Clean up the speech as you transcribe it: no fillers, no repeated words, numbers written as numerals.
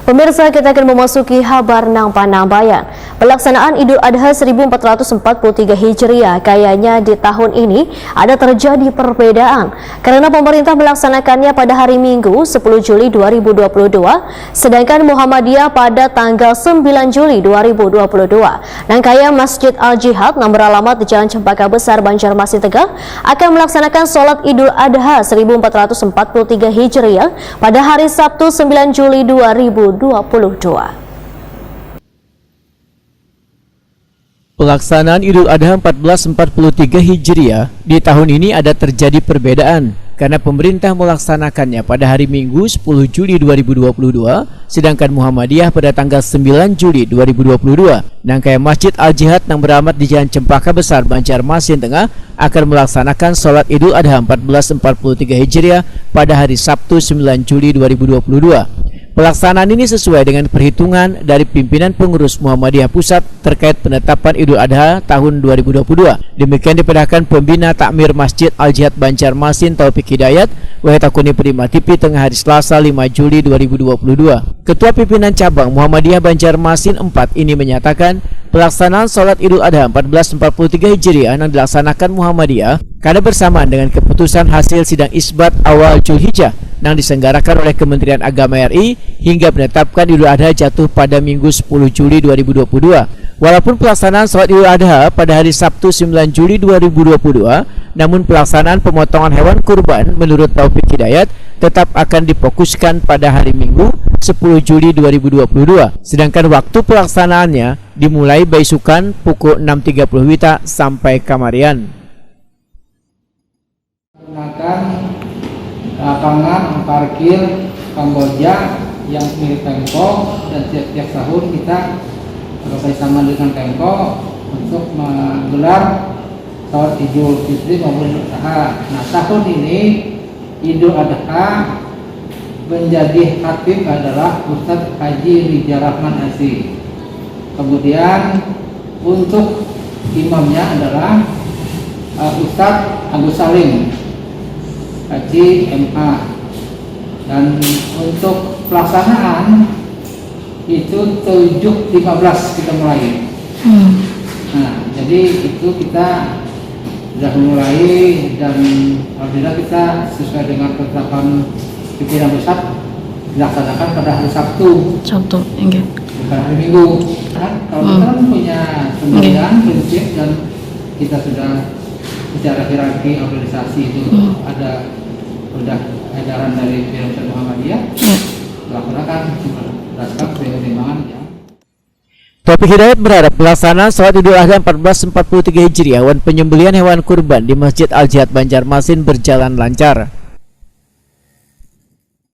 Pemirsa, kita akan memasuki kabar nang Panambayan. Pelaksanaan Idul Adha 1443 Hijriah kayaknya di tahun ini ada terjadi perbedaan karena pemerintah melaksanakannya pada hari Minggu 10 Juli 2022 sedangkan Muhammadiyah pada tanggal 9 Juli 2022. Rangkaian Masjid Al-Jihad yang beralamat di Jalan Cempaka Besar, Banjarmasin, Tegal akan melaksanakan sholat Idul Adha 1443 Hijriah pada hari Sabtu 9 Juli 2022. Pelaksanaan Idul Adha 1443 Hijriah di tahun ini ada terjadi perbedaan karena pemerintah melaksanakannya pada hari Minggu 10 Juli 2022 sedangkan Muhammadiyah pada tanggal 9 Juli 2022. Rangkaian Masjid Al-Jihad yang beralamat di Jalan Cempaka Besar, Banjarmasin Tengah akan melaksanakan sholat Idul Adha 1443 Hijriah pada hari Sabtu 9 Juli 2022. Pelaksanaan ini sesuai dengan perhitungan dari pimpinan pengurus Muhammadiyah Pusat terkait penetapan Idul Adha tahun 2022. Demikian diperintahkan pembina takmir Masjid Al-Jihad Banjarmasin Taufik Hidayat Wahetakuni Prima TV tengah hari Selasa 5 Juli 2022. Ketua Pimpinan Cabang Muhammadiyah Banjarmasin 4 ini menyatakan pelaksanaan sholat Idul Adha 1443 Hijriah yang dilaksanakan Muhammadiyah karena bersamaan dengan keputusan hasil sidang isbat awal Zulhijjah yang diselenggarakan oleh Kementerian Agama RI hingga menetapkan Idul Adha jatuh pada Minggu 10 Juli 2022. Walaupun pelaksanaan sholat Idul Adha pada hari Sabtu 9 Juli 2022, namun pelaksanaan pemotongan hewan kurban menurut Taufik Hidayat tetap akan difokuskan pada hari Minggu 10 Juli 2022. Sedangkan waktu pelaksanaannya dimulai beisukan pukul 6.30 WITA sampai Kamarian. Menggunakan lapangan parkir Kamboja yang milik Pemko dan tiap-tiap tahun kita bekerjasama dengan Pemko untuk menggelar sholat Idul Fitri maupun Idul Adha. Nah, tahun ini Idul Adha menjadi khatib adalah Ustadz Haji Rijal Rahman Asy. Kemudian untuk imamnya adalah Ustadz Agus Salim Haji MA. Dan untuk pelaksanaan itu 7.15 kita mulai. Nah, jadi itu kita sudah mulai dan alhamdulillah kita sesuai dengan ketetapan pimpinan pusat dilaksanakan pada hari Sabtu. Enggak. Bukan hari Minggu. Kan kalau kita kan punya pembagian prinsip dan kita sudah secara hierarki organisasi itu ada sudah edaran dari pimpinan Muhammadiyah. Dilaksanakan berdasarkan pertimbangan yang Taufik Hidayat berharap pelaksanaan sholat Idul Adha 1443 Hijriah dan penyembelihan hewan kurban di Masjid Al-Jihad Banjarmasin berjalan lancar.